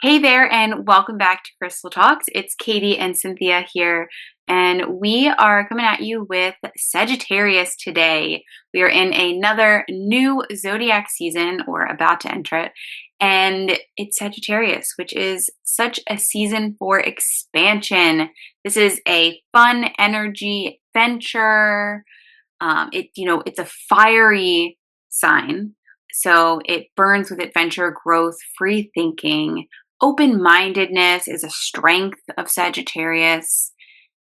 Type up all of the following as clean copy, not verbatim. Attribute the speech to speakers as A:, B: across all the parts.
A: Hey there, and welcome back to Crystal Talks. It's Katie and Cynthia here, and we are coming at you with Sagittarius today. We are in another new zodiac season, or about to enter it, and it's Sagittarius, which is such a season for expansion. This is a fun energy adventure. It's a fiery sign, so it burns with adventure, growth, free thinking. Open-mindedness is a strength of Sagittarius.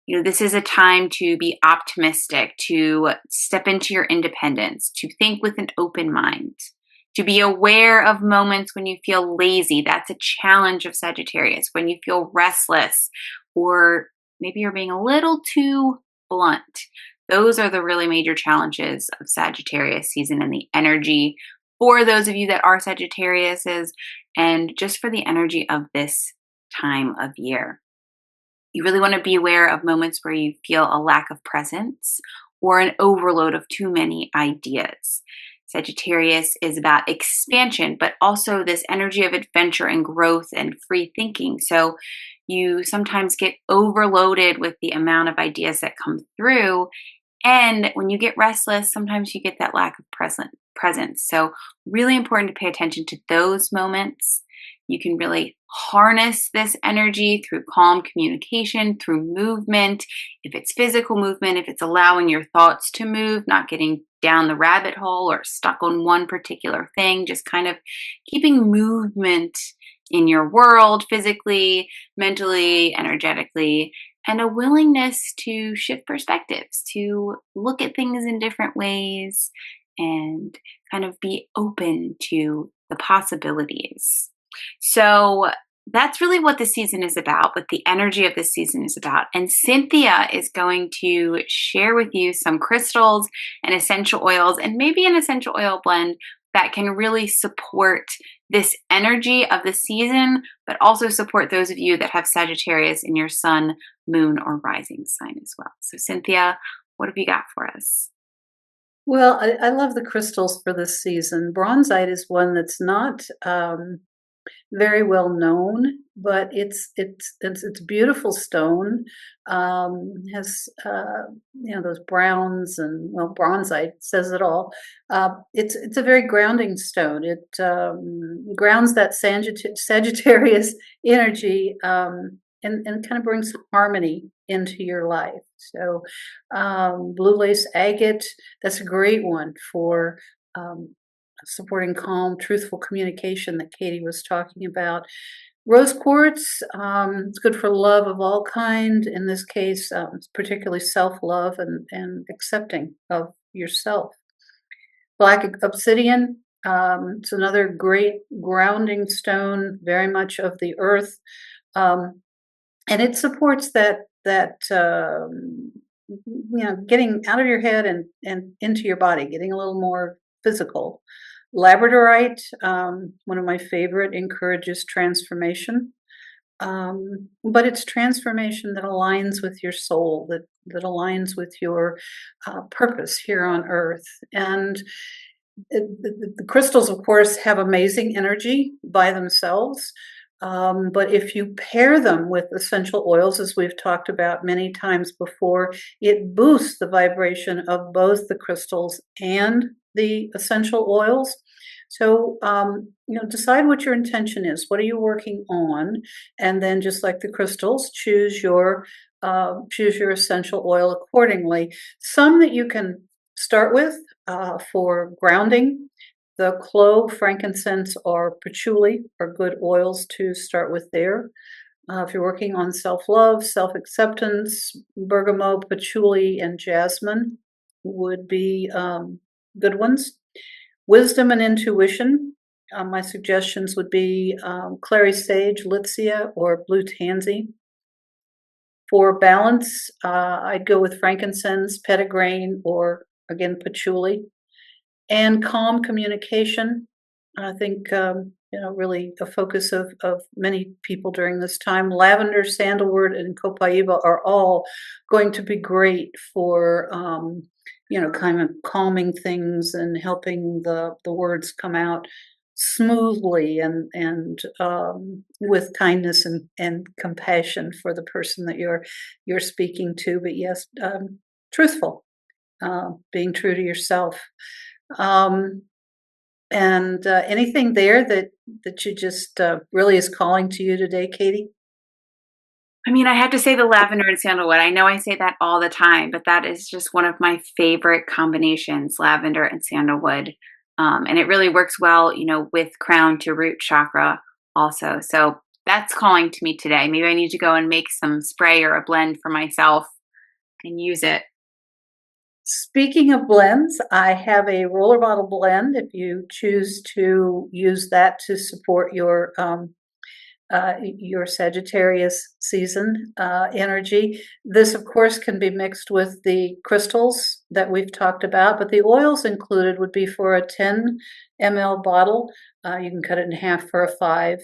A: This is a time to be optimistic, to step into your independence, to think with an open mind, to be aware of moments when you feel lazy. That's a challenge of Sagittarius. When you feel restless, or maybe you're being a little too blunt. Those are the really major challenges of Sagittarius season and the energy for those of you that are Sagittariuses, and just for the energy of this time of year. You really want to be aware of moments where you feel a lack of presence or an overload of too many ideas. Sagittarius is about expansion, but also this energy of adventure and growth and free thinking. So you sometimes get overloaded with the amount of ideas that come through. And when you get restless, sometimes you get that lack of presence. So really important to pay attention to those moments. You can really harness this energy through calm communication, through movement. If it's physical movement, if it's allowing your thoughts to move, not getting down the rabbit hole or stuck on one particular thing, just kind of keeping movement in your world, physically, mentally, energetically, and a willingness to shift perspectives, to look at things in different ways and kind of be open to the possibilities. So that's really what the season is about, what the energy of this season is about. And Cynthia is going to share with you some crystals and essential oils, and maybe an essential oil blend that can really support this energy of the season, but also support those of you that have Sagittarius in your sun, moon, or rising sign as well. So Cynthia, what have you got for us?
B: Well, I love the crystals for this season. Bronzite is one that's not very well known, but it's beautiful stone. Has those browns and bronzite says it all. It's a very grounding stone. It grounds that Sagittarius energy, and kind of brings harmony into your life. So, blue lace agate, that's a great one for supporting calm, truthful communication that Katie was talking about. Rose quartz, it's good for love of all kind. In this case, it's particularly self-love and accepting of yourself. Black obsidian, it's another great grounding stone, very much of the earth, and it supports getting out of your head and into your body, getting a little more physical. Labradorite, one of my favorite, encourages transformation. But it's transformation that aligns with your soul, that aligns with your purpose here on earth. And the crystals, of course, have amazing energy by themselves. But if you pair them with essential oils, as we've talked about many times before, it boosts the vibration of both the crystals and the essential oils. So, decide what your intention is. What are you working on? And then, just like the crystals, choose your essential oil accordingly. Some that you can start with for grounding. The clove, frankincense, or patchouli are good oils to start with there. If you're working on self-love, self-acceptance, bergamot, patchouli, and jasmine would be good ones. Wisdom and intuition, my suggestions would be clary sage, litsea, or blue tansy. For balance, I'd go with frankincense, petitgrain, or again, patchouli. And calm communication, I think, really a focus of many people during this time. Lavender, sandalwood, and copaiba are all going to be great for, kind of calming things and helping the words come out smoothly and with kindness and compassion for the person that you're speaking to. But yes, truthful, being true to yourself. Um, and anything there that you just really is calling to you today, Katie?
A: I mean, I had to say the lavender and sandalwood. I know I say that all the time, but that is just one of my favorite combinations, lavender and sandalwood. And it really works well, with crown to root chakra also. So that's calling to me today. Maybe I need to go and make some spray or a blend for myself and use it.
B: Speaking of blends, I have a roller bottle blend. If you choose to use that to support your Sagittarius season energy. This, of course, can be mixed with the crystals that we've talked about, but the oils included would be for a 10 ml bottle. You can cut it in half for a 5.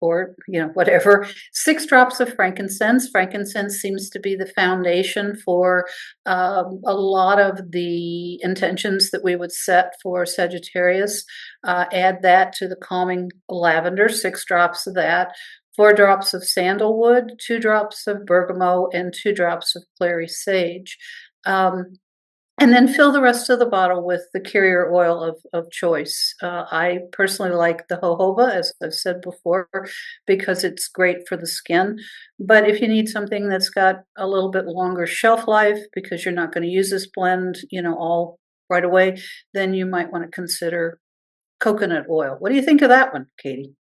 B: Or whatever. 6 drops of frankincense. Frankincense seems to be the foundation for a lot of the intentions that we would set for Sagittarius. Add that to the calming lavender, 6 drops of that, 4 drops of sandalwood, 2 drops of bergamot, and 2 drops of clary sage. And then fill the rest of the bottle with the carrier oil of choice. I personally like the jojoba, as I've said before, because it's great for the skin. But if you need something that's got a little bit longer shelf life, because you're not going to use this blend, all right away, then you might want to consider coconut oil. What do you think of that one, Katie?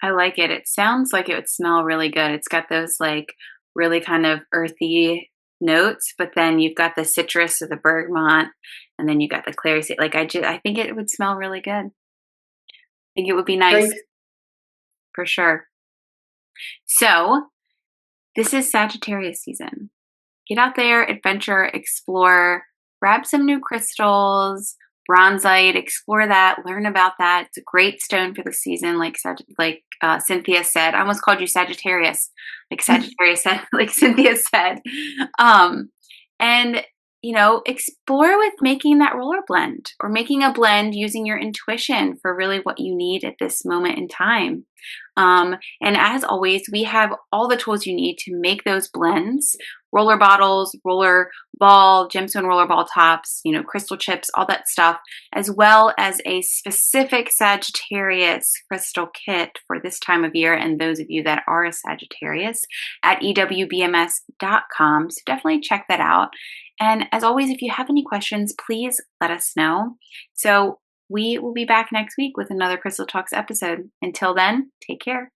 A: I like it. It sounds like it would smell really good. It's got those like really kind of earthy notes, but then you've got the citrus of the bergamot, and then you got the clary sage. Like I think it would smell really good. I think it would be nice
B: Great.
A: for sure. So this is Sagittarius season. Get out there, adventure, explore, grab some new crystals, bronzite, explore that, learn about that. It's a great stone for the season, like Cynthia said. I almost called you Sagittarius, like Sagittarius said, like Cynthia said. And explore with making that roller blend or making a blend using your intuition for really what you need at this moment in time. And as always, we have all the tools you need to make those blends: roller bottles, roller ball, gemstone roller ball tops, crystal chips, all that stuff, as well as a specific Sagittarius crystal kit for this time of year. And those of you that are a Sagittarius at ewbms.com. So definitely check that out. And as always, if you have any questions, please let us know. So we will be back next week with another Crystal Talks episode. Until then, take care.